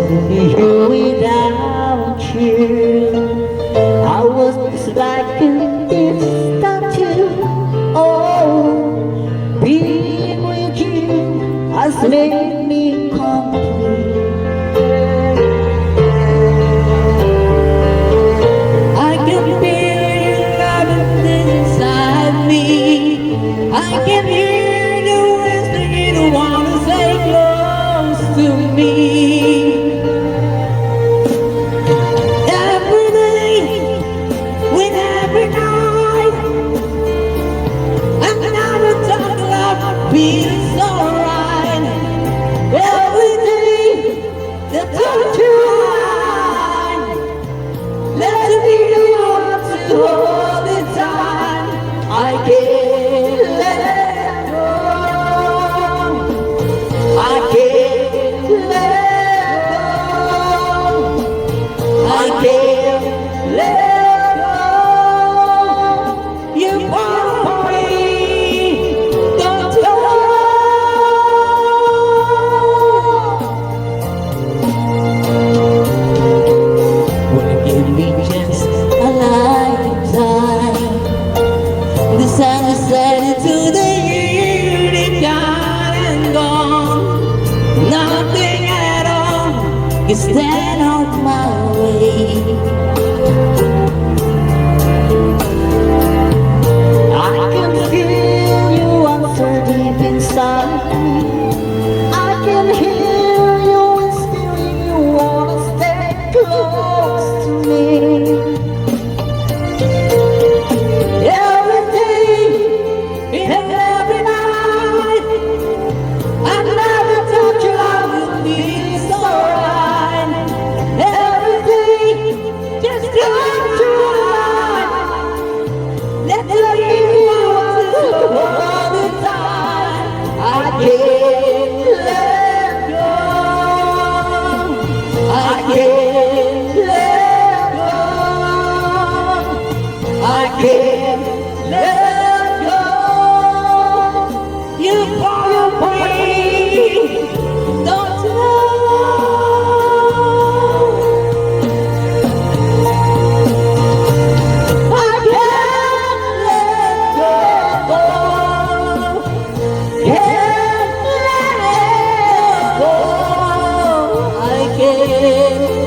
You without you, I was just like a statue. Oh, being with you has made me complete. I can feel your love inside me. I can hear the whisper you don't wanna say close to me. Every day, with every night, I'm never talking about being so right. Every day, the touch you line, let me be the one to hold the time. I can't let go. I can't let go. I can't let go. You are free. Don't go. Wanna give me just a lifetime. The sun is setting to the year that gone and gone. Nothing at all can stand on my way. I can feel you answer deep inside me. I can hear you whispering you wanna stay close to me. Every day and every night, I never thought your love would be so right. Every day, just come to life. Let me give you all the time. I can't let go. I can't let go. I can't let go. You are free. Don't you know? I can't let go. Can't let go. I can't.